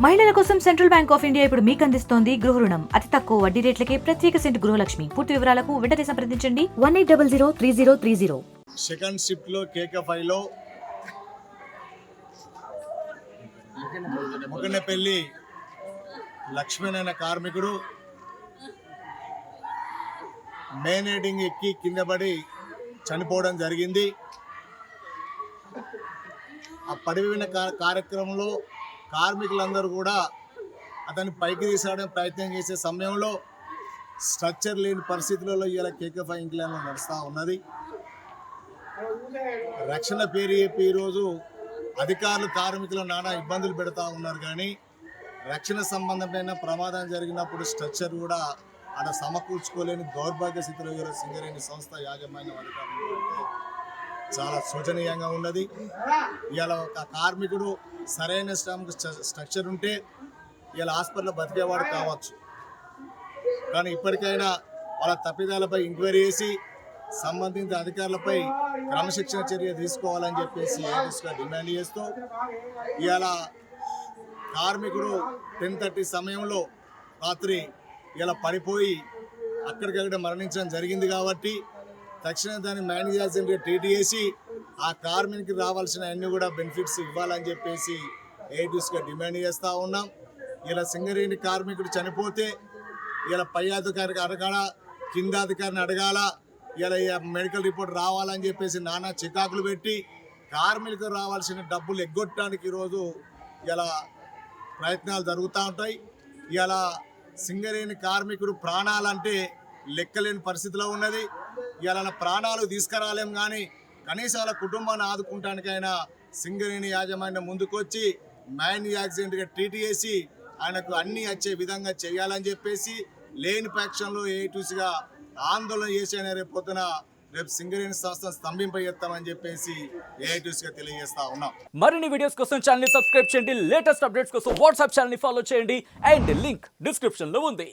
మహిళల కోసం central bank of India ఇప్పుడు మీకు అందిస్తోంది గృహ రుణం. అతి తక్కువ వడ్డీ రేట్లకే ప్రత్యేక సెంటు గృహలక్ష్మి. పూర్తి వివరాలకు వెంటనే సంప్రదించండి 18003030. సెకండ్ షిఫ్ట్ లో కేక5లో ముగనపల్లి లక్ష్మణ్ అనే కార్మికుడు మెయిన్ హెడింగ్ ఎక్కి కింద పడి చనిపోవడం జరిగింది. ఆ పడిపోయిన కార్యక్రమంలో కార్మికులందరూ కూడా అతన్ని పైకి తీసాడని ప్రయత్నం చేసే సమయంలో స్ట్రక్చర్ లేని పరిస్థితులలో ఇలా కేక5 ఇంక్లైన్లో నడుస్తూ ఉన్నది. రక్షణ పేరు చెప్పి ఈరోజు అధికారులు కార్మికుల నానా ఇబ్బందులు పెడతా ఉన్నారు. కానీ రక్షణ సంబంధమైన ప్రమాదం జరిగినప్పుడు స్ట్రక్చర్ కూడా ఆడ సమకూర్చుకోలేని దౌర్భాగ్య స్థితిలో ఈరోజు సింగరేణి సంస్థ యాజమాన్యం అధికారులు అంటే చాలా శోచనీయంగా ఉన్నది. ఇలా ఒక కార్మికుడు సరైన స్ట్రక్చర్ ఉంటే ఇలా హాస్పిటల్లో బతికేవాడు కావచ్చు. కానీ ఇప్పటికైనా వాళ్ళ తప్పిదాలపై ఎంక్వైరీ చేసి సంబంధిత అధికారులపై క్రమశిక్షణ చర్య తీసుకోవాలని చెప్పేసి డిమాండ్ చేస్తూ ఇవాళ కార్మికుడు 10:30 సమయంలో రాత్రి ఇలా పడిపోయి అక్కడికక్కడ మరణించడం జరిగింది. కాబట్టి తక్షణం దాన్ని మేనేజర్గా ట్రీట్ చేసి ఆ కార్మికునికి రావాల్సిన అన్ని కూడా బెనిఫిట్స్ ఇవ్వాలని చెప్పేసి ఏఐటీసీగా డిమాండ్ చేస్తూ ఉన్నాం. ఇలా సింగరేణి కార్మికుడు చనిపోతే ఇలా పై అధికారికి అడగాల, కింద అధికారిని అడగాల, ఇలా మెడికల్ రిపోర్ట్ రావాలని చెప్పేసి నానా చికాకులు పెట్టి కార్మికులకు రావాల్సిన డబ్బులు ఎగ్గొట్టడానికి ఈరోజు ఇలా ప్రయత్నాలు జరుగుతూ ఉంటాయి. ఇలా సింగరేణి కార్మికుడు ప్రాణాలంటే లెక్కలేని పరిస్థితిలో ఉన్నది. ఇలా ప్రాణాలు తీసుకురాలేం కానీ కనీసం వాళ్ళ కుటుంబాన్ని ఆదుకుంటానికైనా సింగరేణి యాజమాన్యం ముందుకొచ్చి మైన్ యాక్సిడెంట్గా ట్రీట్ చేసి ఆయనకు అన్నీ వచ్చే విధంగా చేయాలని చెప్పేసి లేని పక్షంలో ఏఐటీసీగా ఆందోళన చేసి రేపు సింగరేణి సంస్థ స్తంభింపజేస్తామని చెప్పేసి ఏఐటీసీగా తెలియజేస్తా ఉన్నాం. మరిన్ని వీడియోస్ కోసం ఛానల్ ని సబ్స్క్రైబ్ చేయండి. లేటెస్ట్ అప్డేట్స్ కోసం వాట్సాప్ ఛానల్ ని ఫాలో చేయండి. అండ్ లింక్ డిస్క్రిప్షన్ లో ఉంది.